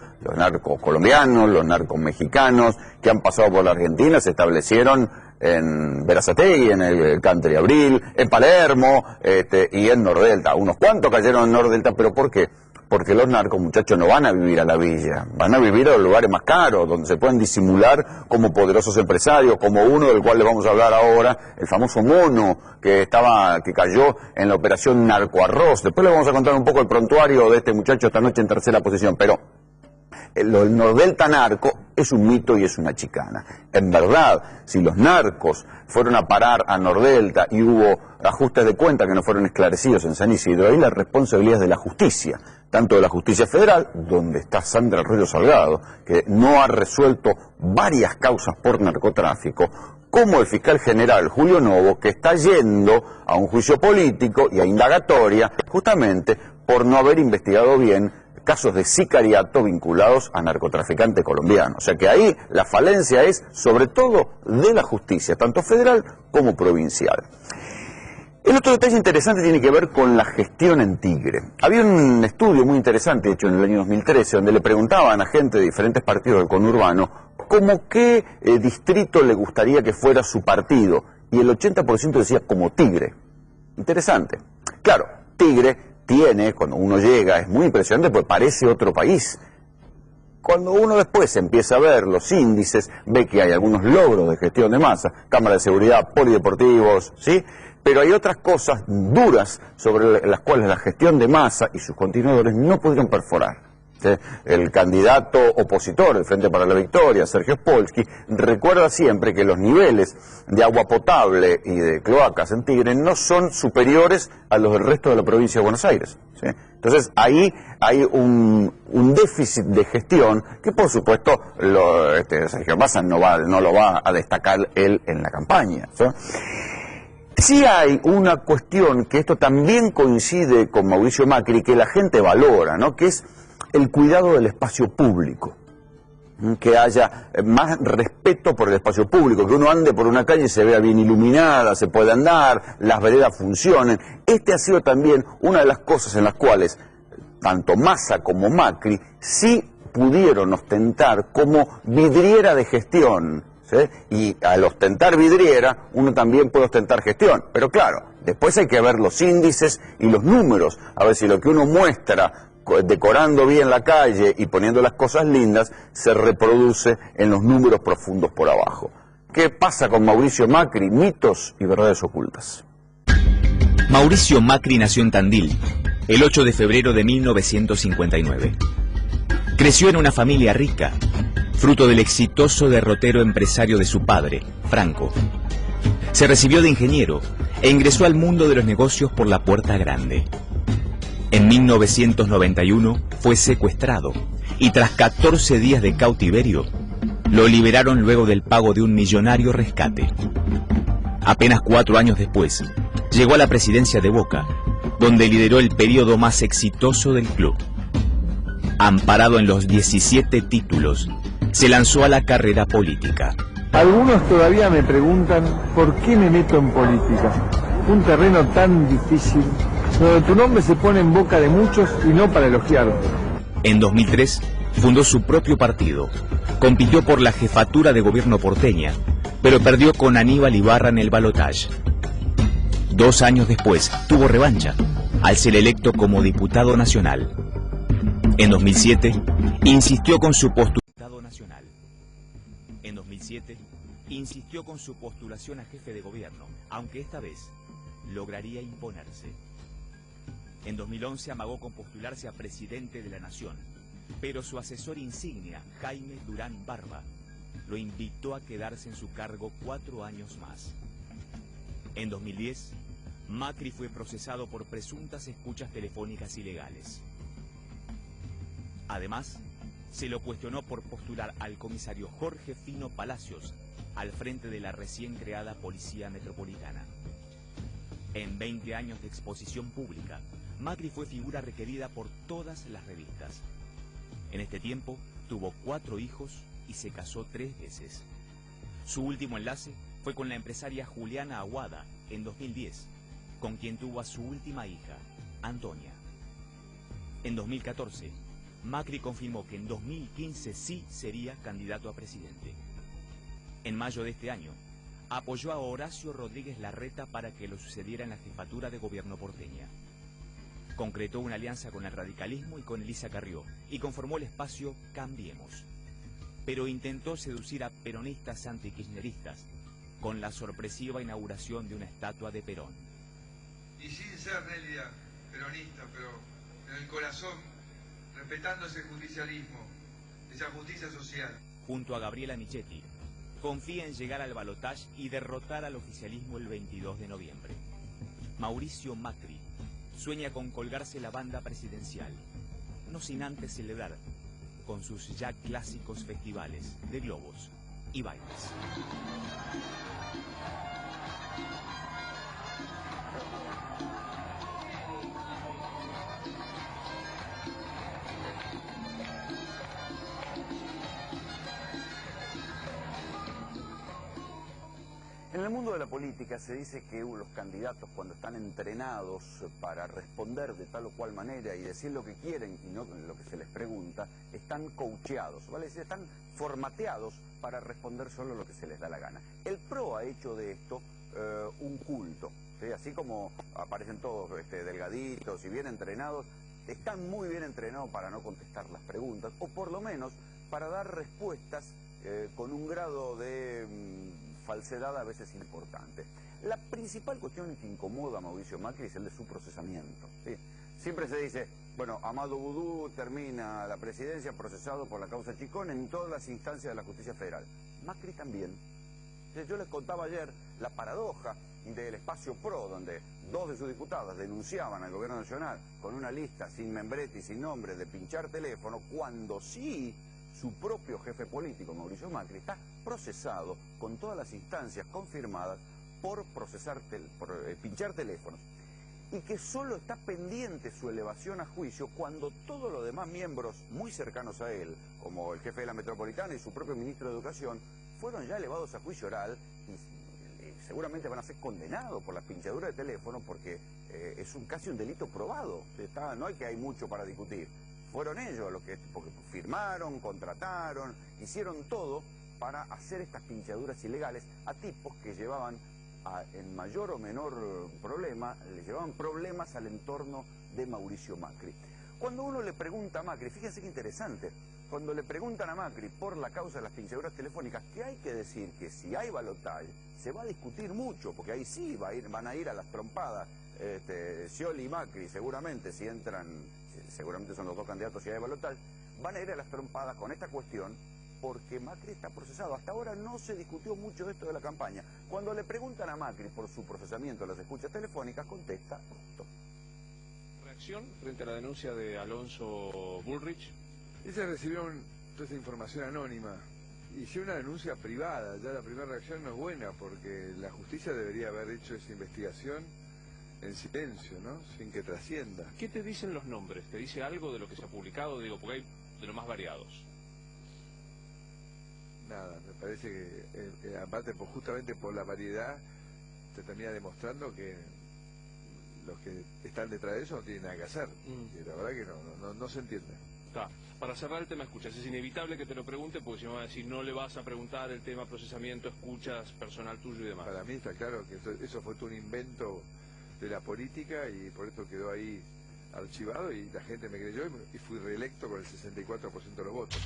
colombianos, los narcos mexicanos que han pasado por la Argentina se establecieron en Berazategui, en el Country Abril, en Palermo y en Nordelta. Unos cuantos cayeron en Nordelta, pero ¿por qué? Porque los narcos, muchachos, no van a vivir a la villa, van a vivir a los lugares más caros, donde se pueden disimular como poderosos empresarios, como uno del cual les vamos a hablar ahora, el famoso Mono, que cayó en la operación Narcoarroz. Después les vamos a contar un poco el prontuario de este muchacho esta noche en tercera posición, pero el Nordelta narco es un mito y es una chicana. En verdad, si los narcos fueron a parar a Nordelta y hubo ajustes de cuenta que no fueron esclarecidos en San Isidro, ahí la responsabilidad es de la justicia, tanto de la justicia federal, donde está Sandra Arroyo Salgado, que no ha resuelto varias causas por narcotráfico, como el fiscal general Julio Novo, que está yendo a un juicio político y a indagatoria justamente por no haber investigado bien casos de sicariato vinculados a narcotraficantes colombianos. O sea que ahí la falencia es sobre todo de la justicia, tanto federal como provincial. El otro detalle interesante tiene que ver con la gestión en Tigre. Había un estudio muy interesante hecho en el año 2013 donde le preguntaban a gente de diferentes partidos del conurbano como qué distrito le gustaría que fuera su partido, y el 80% decía como Tigre. Interesante. Claro, Tigre tiene, cuando uno llega, es muy impresionante porque parece otro país. Cuando uno después empieza a ver los índices, ve que hay algunos logros de gestión de Massa, cámaras de seguridad, polideportivos, ¿sí? Pero hay otras cosas duras sobre las cuales la gestión de Massa y sus continuadores no pudieron perforar. ¿Sí? El candidato opositor, el Frente para la Victoria, Sergio Spolsky, recuerda siempre que los niveles de agua potable y de cloacas en Tigre no son superiores a los del resto de la provincia de Buenos Aires. ¿Sí? Entonces ahí hay un déficit de gestión que por supuesto Sergio Massa no lo va a destacar él en la campaña. ¿Sí? Sí hay una cuestión que esto también coincide con Mauricio Macri, que la gente valora, ¿no? Que es el cuidado del espacio público, que haya más respeto por el espacio público, que uno ande por una calle y se vea bien iluminada, se pueda andar, las veredas funcionen. Ha sido también una de las cosas en las cuales tanto Massa como Macri sí pudieron ostentar como vidriera de gestión, ¿sí? Y al ostentar vidriera, uno también puede ostentar gestión, pero claro, después hay que ver los índices y los números, a ver si lo que uno muestra decorando bien la calle y poniendo las cosas lindas, se reproduce en los números profundos por abajo. ¿Qué pasa con Mauricio Macri? Mitos y verdades ocultas. Mauricio Macri nació en Tandil, el 8 de febrero de 1959. Creció en una familia rica, fruto del exitoso derrotero empresario de su padre, Franco. Se recibió de ingeniero e ingresó al mundo de los negocios por la puerta grande. En 1991 fue secuestrado y tras 14 días de cautiverio, lo liberaron luego del pago de un millonario rescate. Apenas 4 años después, llegó a la presidencia de Boca, donde lideró el periodo más exitoso del club. Amparado en los 17 títulos, se lanzó a la carrera política. Algunos todavía me preguntan por qué me meto en política. Un terreno tan difícil, donde tu nombre se pone en boca de muchos y no para elogiarlo. En 2003 fundó su propio partido, compitió por la jefatura de gobierno porteña, pero perdió con Aníbal Ibarra en el balotaje. 2 años después tuvo revancha, al ser electo como diputado nacional. En 2007 insistió con su postulado nacional. En 2007 insistió con su postulación a jefe de gobierno, aunque esta vez lograría imponerse. En 2011 amagó con postularse a presidente de la Nación, pero su asesor insignia, Jaime Durán Barba, lo invitó a quedarse en su cargo 4 años más. En 2010, Macri fue procesado por presuntas escuchas telefónicas ilegales. Además, se lo cuestionó por postular al comisario Jorge Fino Palacios al frente de la recién creada Policía Metropolitana. En 20 años de exposición pública, Macri fue figura requerida por todas las revistas. En este tiempo, tuvo 4 hijos y se casó 3 veces. Su último enlace fue con la empresaria Juliana Aguada en 2010, con quien tuvo a su última hija, Antonia. En 2014, Macri confirmó que en 2015 sí sería candidato a presidente. En mayo de este año, apoyó a Horacio Rodríguez Larreta para que lo sucediera en la jefatura de gobierno porteña. Concretó una alianza con el radicalismo y con Elisa Carrió y conformó el espacio Cambiemos. Pero intentó seducir a peronistas antikirchneristas con la sorpresiva inauguración de una estatua de Perón. Y sin ser Nelia peronista, pero en el corazón, respetando ese justicialismo, esa justicia social. Junto a Gabriela Michetti, confía en llegar al balotaje y derrotar al oficialismo el 22 de noviembre. Mauricio Macri sueña con colgarse la banda presidencial, no sin antes celebrar con sus ya clásicos festivales de globos y bailes. En el mundo de la política se dice que los candidatos, cuando están entrenados para responder de tal o cual manera y decir lo que quieren y no lo que se les pregunta, están coacheados, ¿vale? Es decir, están formateados para responder solo lo que se les da la gana. El PRO ha hecho de esto un culto, ¿sí? Así como aparecen todos delgaditos y bien entrenados, están muy bien entrenados para no contestar las preguntas, o por lo menos para dar respuestas con un grado de falsedad a veces importante. La principal cuestión que incomoda a Mauricio Macri es el de su procesamiento, ¿sí? Siempre se dice, bueno, Amado Vudú termina la presidencia procesado por la causa Chicón en todas las instancias de la justicia federal. Macri también. Yo les contaba ayer la paradoja del espacio PRO, donde 2 de sus diputadas denunciaban al gobierno nacional con una lista sin membrete y sin nombre de pinchar teléfono, cuando sí su propio jefe político, Mauricio Macri, está procesado con todas las instancias confirmadas por pinchar teléfonos, y que solo está pendiente su elevación a juicio cuando todos los demás miembros muy cercanos a él, como el jefe de la Metropolitana y su propio ministro de Educación, fueron ya elevados a juicio oral y seguramente van a ser condenados por la pinchadura de teléfono, porque es casi un delito probado. No hay mucho para discutir. Fueron ellos los que porque firmaron, contrataron, hicieron todo para hacer estas pinchaduras ilegales a tipos que llevaban, en mayor o menor problema, le llevaban problemas al entorno de Mauricio Macri. Cuando uno le pregunta a Macri, fíjense qué interesante, cuando le preguntan a Macri por la causa de las pinchaduras telefónicas, que hay que decir que si hay balotaje, se va a discutir mucho, porque ahí sí van a ir a las trompadas, Scioli y Macri, seguramente, si entran, seguramente son los 2 candidatos si hay balotaje, van a ir a las trompadas con esta cuestión, porque Macri está procesado. Hasta ahora no se discutió mucho de esto de la campaña. Cuando le preguntan a Macri por su procesamiento de las escuchas telefónicas, contesta esto. ¿Reacción frente a la denuncia de Alonso Bullrich? Ellos recibieron toda esa información anónima. Hicieron una denuncia privada. Ya la primera reacción no es buena, porque la justicia debería haber hecho esa investigación en silencio, ¿no? Sin que trascienda. ¿Qué te dicen los nombres? ¿Te dice algo de lo que se ha publicado? Digo, porque hay de los más variados. Nada, me parece que aparte justamente por la variedad te termina demostrando que los que están detrás de eso no tienen nada que hacer. Y la verdad que no se entiende. Para cerrar el tema escuchas, es inevitable que te lo pregunte, porque si me va a decir no le vas a preguntar el tema procesamiento, escuchas, personal tuyo y demás. Para mí está claro que eso fue todo un invento de la política y por esto quedó ahí archivado y la gente me creyó y fui reelecto con el 64% de los votos.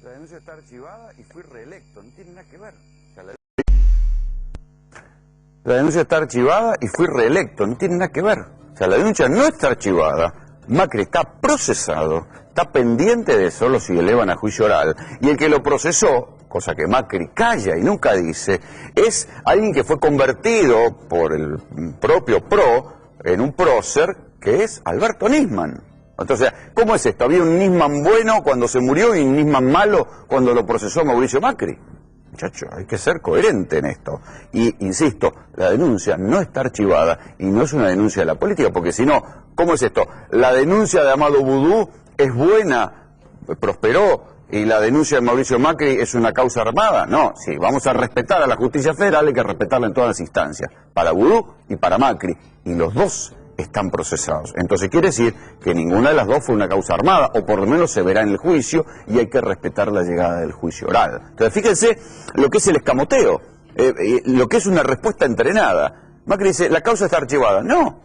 La denuncia está archivada y fui reelecto, no tiene nada que ver. O sea, la denuncia está archivada y fui reelecto, no tiene nada que ver. O sea, la denuncia no está archivada, Macri está procesado, está pendiente de eso, lo si elevan a juicio oral, y el que lo procesó, cosa que Macri calla y nunca dice, es alguien que fue convertido por el propio PRO en un prócer, que es Alberto Nisman. Entonces, ¿cómo es esto? ¿Había un Nisman bueno cuando se murió y un Nisman malo cuando lo procesó Mauricio Macri? Muchachos, hay que ser coherente en esto. Y, insisto, la denuncia no está archivada y no es una denuncia de la política, porque si no, ¿cómo es esto? ¿La denuncia de Amado Vudú es buena, prosperó, y la denuncia de Mauricio Macri es una causa armada? No, sí, vamos a respetar a la justicia federal, hay que respetarla en todas las instancias, para Vudú y para Macri, y los dos están procesados. Entonces quiere decir que ninguna de las dos fue una causa armada, o por lo menos se verá en el juicio, y hay que respetar la llegada del juicio oral. Entonces fíjense lo que es el escamoteo, lo que es una respuesta entrenada. Macri dice, la causa está archivada. No,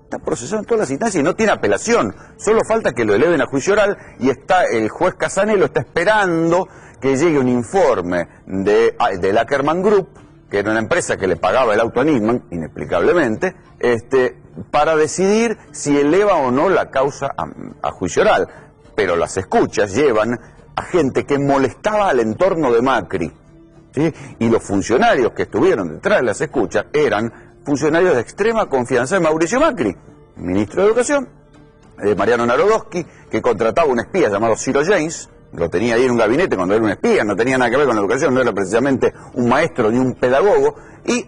está procesado en todas las instancias y no tiene apelación. Solo falta que lo eleven a juicio oral, y está el juez Casanelo está esperando que llegue un informe del Ackerman Group, que era una empresa que le pagaba el auto a Nisman, inexplicablemente, para decidir si eleva o no la causa a juicio oral. Pero las escuchas llevan a gente que molestaba al entorno de Macri, ¿sí? Y los funcionarios que estuvieron detrás de las escuchas eran funcionarios de extrema confianza de Mauricio Macri, ministro de Educación, Mariano Narodowski, que contrataba un espía llamado Ciro James, lo tenía ahí en un gabinete cuando era un espía, no tenía nada que ver con la educación, no era precisamente un maestro ni un pedagogo, y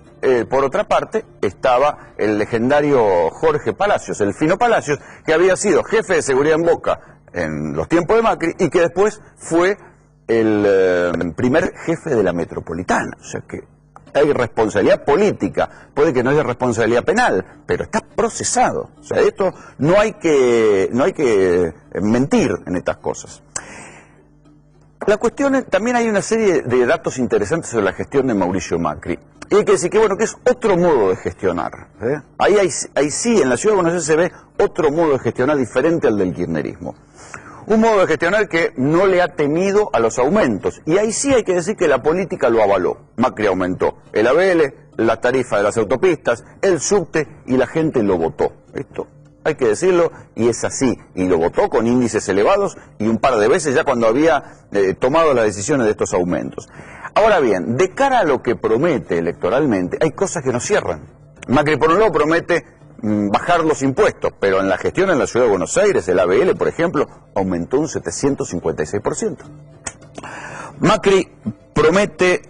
por otra parte estaba el legendario Jorge Palacios, el Fino Palacios, que había sido jefe de seguridad en Boca en los tiempos de Macri y que después fue el primer jefe de la Metropolitana. O sea que hay responsabilidad política, puede que no haya responsabilidad penal, pero está procesado. O sea, esto no hay que mentir en estas cosas. La cuestión es, también hay una serie de datos interesantes sobre la gestión de Mauricio Macri. Y hay que decir que, bueno, que es otro modo de gestionar. Ahí sí, en la Ciudad de Buenos Aires se ve otro modo de gestionar diferente al del kirchnerismo. Un modo de gestionar que no le ha temido a los aumentos. Y ahí sí hay que decir que la política lo avaló. Macri aumentó el ABL, la tarifa de las autopistas, el subte, y la gente lo votó. Esto hay que decirlo, y es así. Y lo votó con índices elevados y un par de veces ya cuando había tomado las decisiones de estos aumentos. Ahora bien, de cara a lo que promete electoralmente, hay cosas que no cierran. Macri por un lado promete bajar los impuestos, pero en la gestión en la Ciudad de Buenos Aires, el ABL, por ejemplo, aumentó un 756%. Macri promete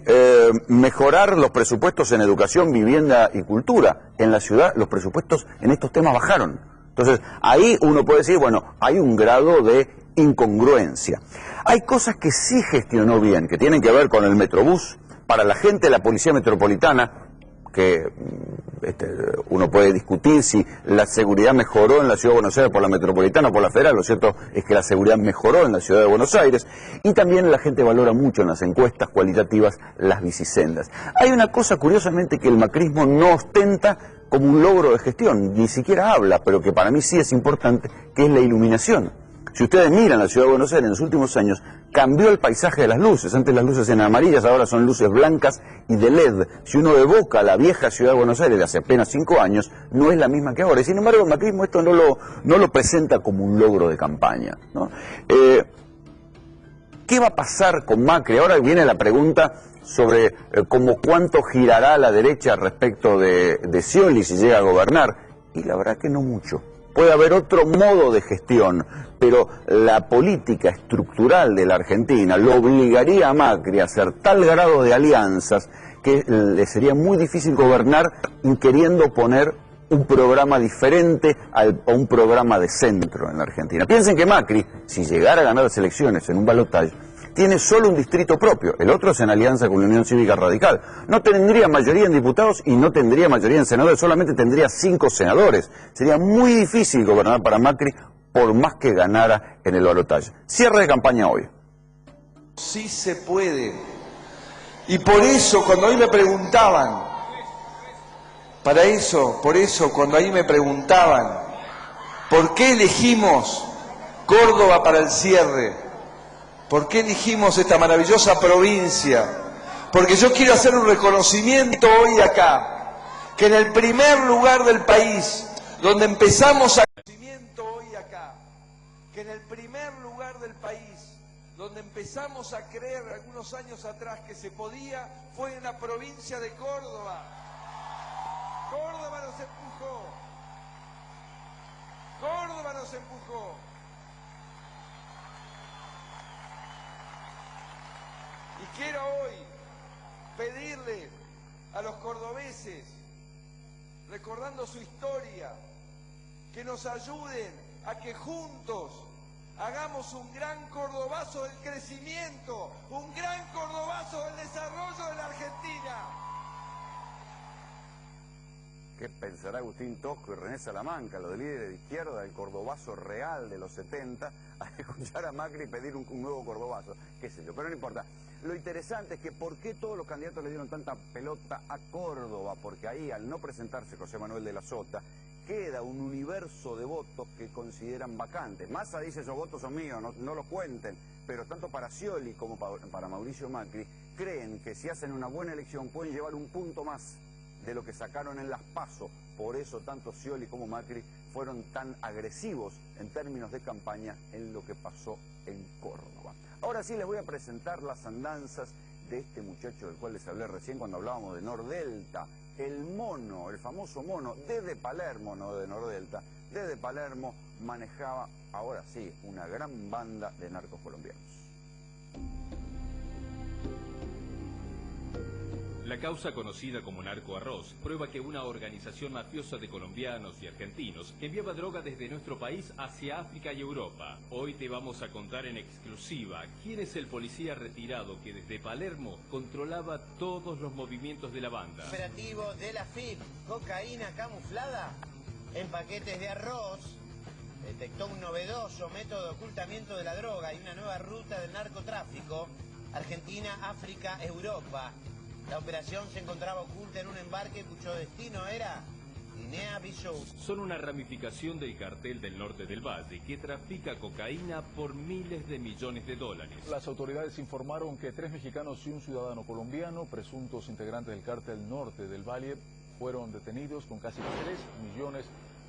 mejorar los presupuestos en educación, vivienda y cultura. En la ciudad los presupuestos en estos temas bajaron. Entonces, ahí uno puede decir, bueno, hay un grado de incongruencia. Hay cosas que sí gestionó bien, que tienen que ver con el Metrobús. Para la gente de la Policía Metropolitana, que uno puede discutir si la seguridad mejoró en la Ciudad de Buenos Aires por la Metropolitana o por la Federal, lo cierto es que la seguridad mejoró en la Ciudad de Buenos Aires, y también la gente valora mucho en las encuestas cualitativas las bicisendas. Hay una cosa curiosamente que el macrismo no ostenta como un logro de gestión, ni siquiera habla, pero que para mí sí es importante, que es la iluminación. Si ustedes miran la Ciudad de Buenos Aires en los últimos años, cambió el paisaje de las luces. Antes las luces eran amarillas, ahora son luces blancas y de LED. Si uno evoca la vieja Ciudad de Buenos Aires de hace apenas 5 años, no es la misma que ahora. Y sin embargo, el macrismo esto no lo presenta como un logro de campaña, ¿no? ¿Qué va a pasar con Macri? Ahora viene la pregunta sobre cómo cuánto girará la derecha respecto de Scioli si llega a gobernar. Y la verdad que no mucho. Puede haber otro modo de gestión, pero la política estructural de la Argentina lo obligaría a Macri a hacer tal grado de alianzas que le sería muy difícil gobernar queriendo poner un programa diferente a un programa de centro en la Argentina. Piensen que Macri, si llegara a ganar las elecciones en un balotaje, tiene solo un distrito propio, el otro es en alianza con la Unión Cívica Radical. No tendría mayoría en diputados y no tendría mayoría en senadores, solamente tendría 5 senadores. Sería muy difícil gobernar para Macri por más que ganara en el balotaje. Cierre de campaña hoy. Sí se puede. Y por eso cuando ahí me preguntaban, por eso cuando ahí me preguntaban, ¿por qué elegimos Córdoba para el cierre? ¿Por qué elegimos esta maravillosa provincia? Porque yo quiero hacer un reconocimiento hoy acá, que en el primer lugar del país, donde empezamos a... donde empezamos a creer algunos años atrás que se podía, fue en la provincia de Córdoba. Córdoba nos empujó. Córdoba nos empujó. Y quiero hoy pedirle a los cordobeses, recordando su historia, que nos ayuden a que juntos hagamos un gran cordobazo del crecimiento, un gran cordobazo del desarrollo de la Argentina. ¿Qué pensará Agustín Tosco y René Salamanca, los líderes de izquierda, del cordobazo real de los 70, al escuchar a Macri pedir un nuevo cordobazo? Qué sé yo, pero no importa. Lo interesante es que ¿por qué todos los candidatos le dieron tanta pelota a Córdoba? Porque ahí, al no presentarse José Manuel de la Sota, queda un universo de votos que consideran vacantes. Massa dice, esos votos son míos, no los cuenten, pero tanto para Scioli como para Mauricio Macri creen que si hacen una buena elección pueden llevar un punto más de lo que sacaron en las PASO. Por eso tanto Scioli como Macri fueron tan agresivos en términos de campaña en lo que pasó en Córdoba. Ahora sí les voy a presentar las andanzas de este muchacho del cual les hablé recién cuando hablábamos de Nordelta. El mono, el famoso mono, desde Palermo, no de Nordelta, desde Palermo manejaba, ahora sí, una gran banda de narcos colombianos. La causa conocida como Narco Arroz prueba que una organización mafiosa de colombianos y argentinos enviaba droga desde nuestro país hacia África y Europa. Hoy te vamos a contar en exclusiva quién es el policía retirado que desde Palermo controlaba todos los movimientos de la banda. Operativo de la FIP, cocaína camuflada en paquetes de arroz. Detectó un novedoso método de ocultamiento de la droga y una nueva ruta del narcotráfico. Argentina, África, Europa. La operación se encontraba oculta en un embarque cuyo destino era Guinea-Bissau. Son una ramificación del cartel del norte del Valle que trafica cocaína por miles de millones de dólares. Las autoridades informaron que 3 mexicanos y un ciudadano colombiano, presuntos integrantes del cártel norte del Valle, fueron detenidos con casi 3 millones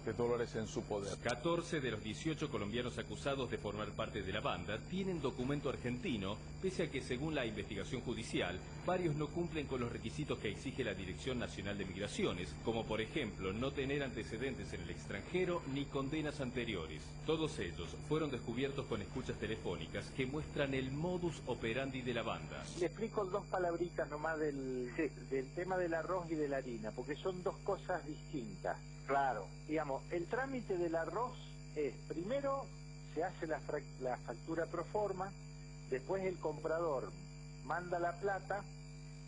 de dólares en su poder. 14 de los 18 colombianos acusados de formar parte de la banda tienen documento argentino, pese a que según la investigación judicial, varios no cumplen con los requisitos que exige la Dirección Nacional de Migraciones, como por ejemplo no tener antecedentes en el extranjero ni condenas anteriores. Todos ellos fueron descubiertos con escuchas telefónicas que muestran el modus operandi de la banda. Le explico 2 palabritas nomás del tema del arroz y de la harina, porque son 2 cosas distintas. Claro, digamos, el trámite del arroz es, primero se hace la factura pro forma, después el comprador manda la plata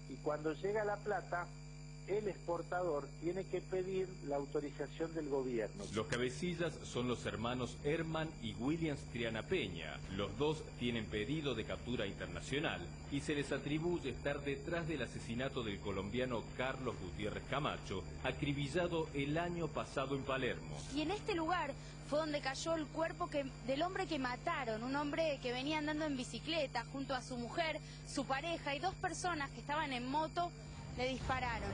y cuando llega la plata, el exportador tiene que pedir la autorización del gobierno. Los cabecillas son los hermanos Herman y Williams Triana Peña. Los dos tienen pedido de captura internacional y se les atribuye estar detrás del asesinato del colombiano Carlos Gutiérrez Camacho, acribillado el año pasado en Palermo. Y en este lugar fue donde cayó el cuerpo del hombre que mataron, un hombre que venía andando en bicicleta junto a su mujer, su pareja y 2 personas que estaban en moto. Le dispararon.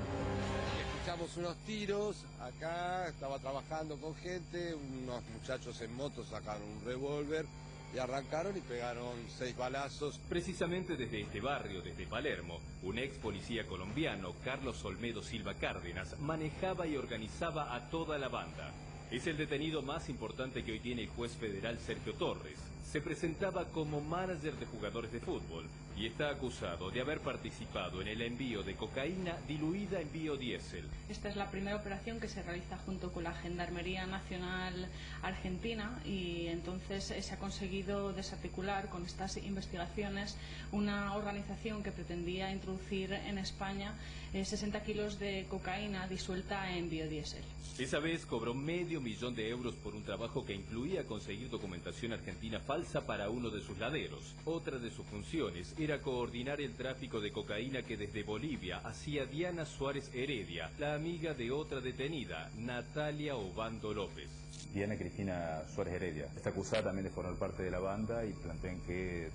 Escuchamos unos tiros, acá estaba trabajando con gente, unos muchachos en moto sacaron un revólver y arrancaron y pegaron 6 balazos. Precisamente desde este barrio, desde Palermo, un ex policía colombiano, Carlos Olmedo Silva Cárdenas, manejaba y organizaba a toda la banda. Es el detenido más importante que hoy tiene el juez federal Sergio Torres. Se presentaba como manager de jugadores de fútbol y está acusado de haber participado en el envío de cocaína diluida en biodiesel. Esta es la primera operación que se realiza junto con la Gendarmería Nacional Argentina y entonces se ha conseguido desarticular con estas investigaciones una organización que pretendía introducir en España 60 kilos de cocaína disuelta en biodiesel. Esa vez cobró $500 000 por un trabajo que incluía conseguir documentación argentina falsa para uno de sus laderos. Otra de sus funciones era coordinar el tráfico de cocaína que desde Bolivia hacía Diana Suárez Heredia, la amiga de otra detenida, Natalia Obando López. Diana Cristina Suárez Heredia está acusada también de formar parte de la banda y plantean que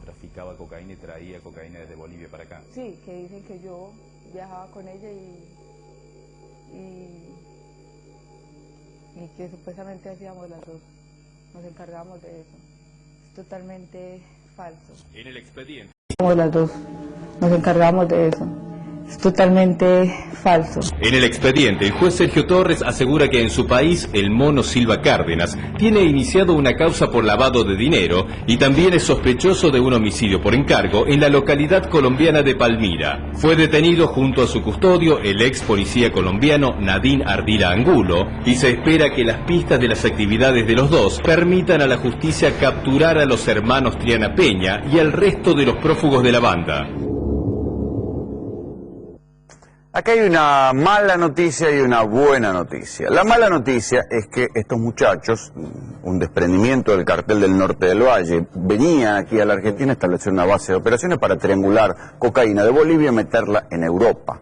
traficaba cocaína y traía cocaína desde Bolivia para acá. Sí, que dicen que yo viajaba con ella y que supuestamente hacíamos las dos, nos encargábamos de eso. Es totalmente falso. En el expediente. Las dos, nos encargábamos de eso. Es totalmente falso. En el expediente, el juez Sergio Torres asegura que en su país, el Mono Silva Cárdenas tiene iniciado una causa por lavado de dinero y también es sospechoso de un homicidio por encargo en la localidad colombiana de Palmira. Fue detenido junto a su custodio el ex policía colombiano Nadine Ardila Angulo y se espera que las pistas de las actividades de los dos permitan a la justicia capturar a los hermanos Triana Peña y al resto de los prófugos de la banda. Acá hay una mala noticia y una buena noticia. La mala noticia es que estos muchachos, un desprendimiento del cartel del norte del Valle, venían aquí a la Argentina a establecer una base de operaciones para triangular cocaína de Bolivia y meterla en Europa,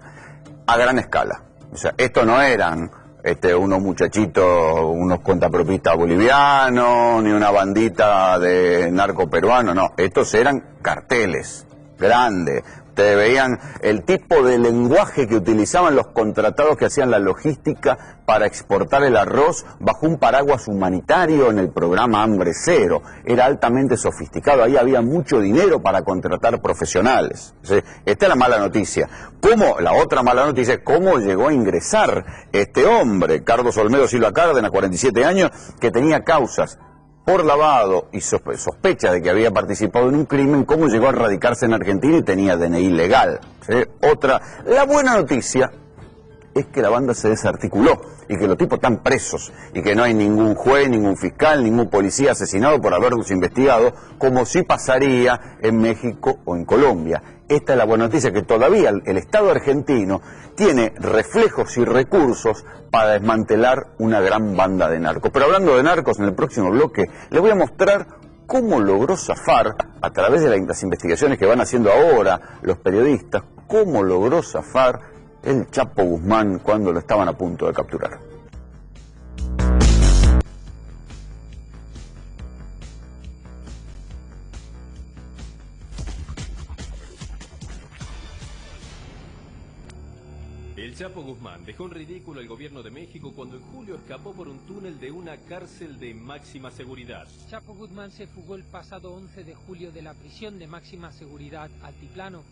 a gran escala. O sea, estos no eran unos muchachitos, unos cuentapropistas bolivianos, ni una bandita de narco peruano, no. Estos eran carteles grandes. Ustedes veían el tipo de lenguaje que utilizaban los contratados que hacían la logística para exportar el arroz bajo un paraguas humanitario en el programa Hambre Cero. Era altamente sofisticado, ahí había mucho dinero para contratar profesionales. ¿Sí? Esta es la mala noticia. La otra mala noticia es cómo llegó a ingresar este hombre, Carlos Olmedo Silva Cárdenas, 47 años, que tenía causas por lavado y sospecha de que había participado en un crimen, cómo llegó a radicarse en Argentina y tenía DNI legal. ¿Sí? La buena noticia es que la banda se desarticuló y que los tipos están presos y que no hay ningún juez, ningún fiscal, ningún policía asesinado por haberlos investigado, como sí pasaría en México o en Colombia. Esta es la buena noticia, que todavía el Estado argentino tiene reflejos y recursos para desmantelar una gran banda de narcos. Pero hablando de narcos, en el próximo bloque les voy a mostrar cómo logró zafar, a través de las investigaciones que van haciendo ahora los periodistas, cómo logró zafar el Chapo Guzmán cuando lo estaban a punto de capturar. El Chapo Guzmán dejó en ridículo al gobierno de México cuando en julio escapó por un túnel de una cárcel de máxima seguridad. Chapo Guzmán se fugó el pasado 11 de julio de la prisión de máxima seguridad Altiplano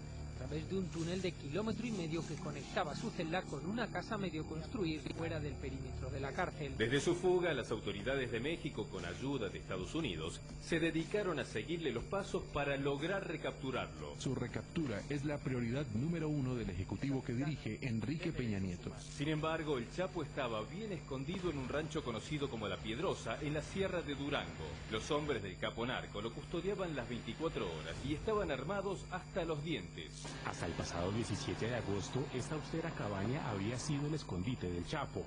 a través de un túnel de 1,5 km que conectaba su celda con una casa medio construir fuera del perímetro de la cárcel. Desde su fuga, las autoridades de México, con ayuda de Estados Unidos, se dedicaron a seguirle los pasos para lograr recapturarlo. Su recaptura es la prioridad número 1 del ejecutivo que dirige Enrique Peña Nieto. Sin embargo, el Chapo estaba bien escondido en un rancho conocido como La Piedrosa, en la sierra de Durango. Los hombres del capo narco lo custodiaban las 24 horas y estaban armados hasta los dientes. Hasta el pasado 17 de agosto, esta austera cabaña había sido el escondite del Chapo.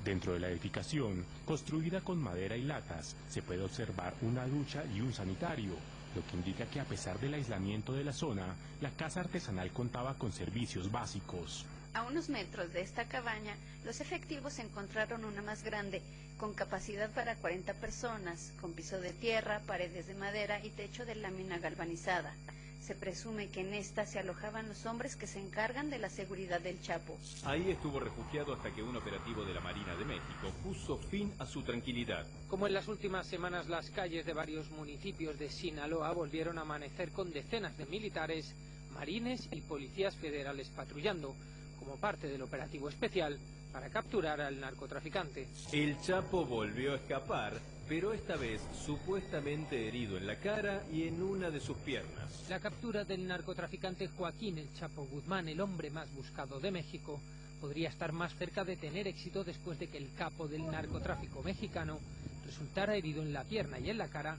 Dentro de la edificación, construida con madera y latas, se puede observar una ducha y un sanitario, lo que indica que a pesar del aislamiento de la zona, la casa artesanal contaba con servicios básicos. A unos metros de esta cabaña, los efectivos encontraron una más grande, con capacidad para 40 personas, con piso de tierra, paredes de madera y techo de lámina galvanizada. Se presume que en esta se alojaban los hombres que se encargan de la seguridad del Chapo. Ahí estuvo refugiado hasta que un operativo de la Marina de México puso fin a su tranquilidad. Como en las últimas semanas, las calles de varios municipios de Sinaloa volvieron a amanecer con decenas de militares, marines y policías federales patrullando, como parte del operativo especial para capturar al narcotraficante. El Chapo volvió a escapar, pero esta vez supuestamente herido en la cara y en una de sus piernas. La captura del narcotraficante Joaquín El Chapo Guzmán, el hombre más buscado de México, podría estar más cerca de tener éxito después de que el capo del narcotráfico mexicano resultara herido en la pierna y en la cara,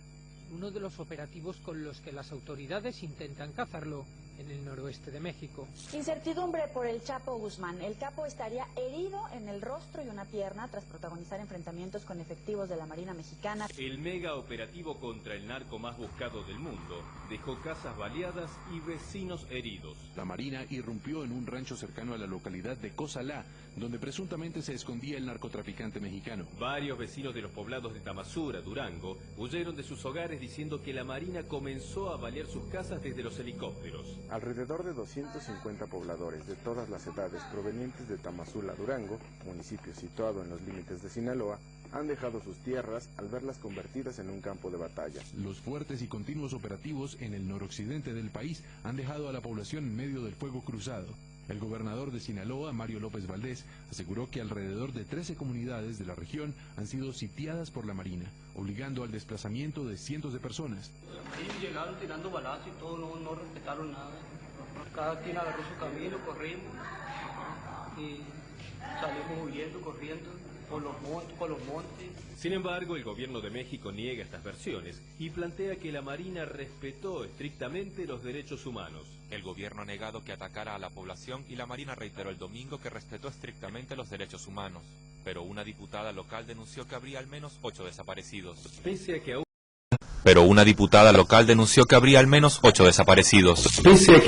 uno de los operativos con los que las autoridades intentan cazarlo en el noroeste de México. Incertidumbre por el Chapo Guzmán. El capo estaría herido en el rostro y una pierna tras protagonizar enfrentamientos con efectivos de la Marina Mexicana. El mega operativo contra el narco más buscado del mundo dejó casas baleadas y vecinos heridos. La Marina irrumpió en un rancho cercano a la localidad de Cozalá, donde presuntamente se escondía el narcotraficante mexicano. Varios vecinos de los poblados de Tamazula, Durango, huyeron de sus hogares diciendo que la Marina comenzó a balear sus casas desde los helicópteros. Alrededor de 250 pobladores de todas las edades provenientes de Tamazula, Durango, municipio situado en los límites de Sinaloa, han dejado sus tierras al verlas convertidas en un campo de batalla. Los fuertes y continuos operativos en el noroccidente del país han dejado a la población en medio del fuego cruzado. El gobernador de Sinaloa, Mario López Valdés, aseguró que alrededor de 13 comunidades de la región han sido sitiadas por la Marina, obligando al desplazamiento de cientos de personas. Ellos llegaron tirando balazos y todo, no respetaron nada. Cada quien agarró su camino, corrimos y salimos huyendo, corriendo por los montes. Sin embargo, el gobierno de México niega estas versiones y plantea que la Marina respetó estrictamente los derechos humanos. El gobierno ha negado que atacara a la población y la Marina reiteró el domingo que respetó estrictamente los derechos humanos. Pero una diputada local denunció que habría al menos 8 desaparecidos. Pese a que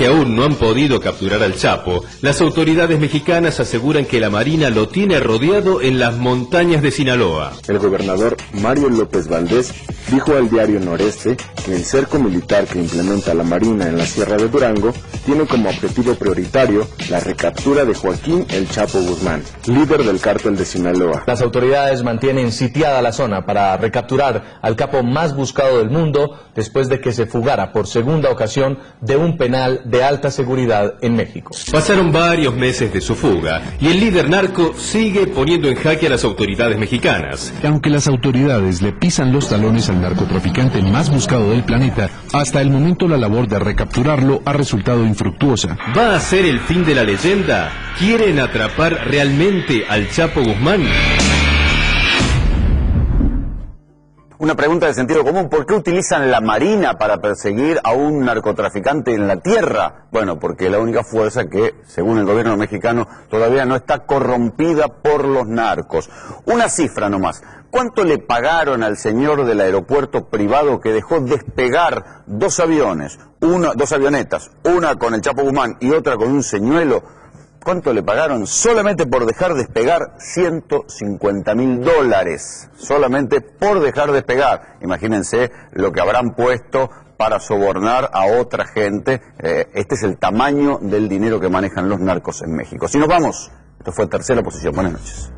aún no han podido capturar al Chapo, las autoridades mexicanas aseguran que la Marina lo tiene rodeado en las montañas de Sinaloa. El gobernador Mario López Valdés dijo al diario Noreste que el cerco militar que implementa la Marina en la Sierra de Durango tiene como objetivo prioritario la recaptura de Joaquín El Chapo Guzmán, líder del cártel de Sinaloa. Las autoridades mantienen sitiada la zona para recapturar al capo más buscado del mundo después de que se fugara por segunda ocasión de un penal de alta seguridad en México. Pasaron varios meses de su fuga y el líder narco sigue poniendo en jaque a las autoridades mexicanas. Aunque las autoridades le pisan los talones al narcotraficante más buscado del planeta, hasta el momento la labor de recapturarlo ha resultado infructuosa. ¿Va a ser el fin de la leyenda? ¿Quieren atrapar realmente al Chapo Guzmán? Una pregunta de sentido común, ¿por qué utilizan la Marina para perseguir a un narcotraficante en la tierra? Bueno, porque es la única fuerza que, según el gobierno mexicano, todavía no está corrompida por los narcos. Una cifra nomás, ¿cuánto le pagaron al señor del aeropuerto privado que dejó despegar dos avionetas, una con el Chapo Guzmán y otra con un señuelo? ¿Cuánto le pagaron? Solamente por dejar despegar $150.000. Solamente por dejar despegar. Imagínense lo que habrán puesto para sobornar a otra gente. Este es el tamaño del dinero que manejan los narcos en México. Si nos vamos, esto fue Tercera Posición. Buenas noches.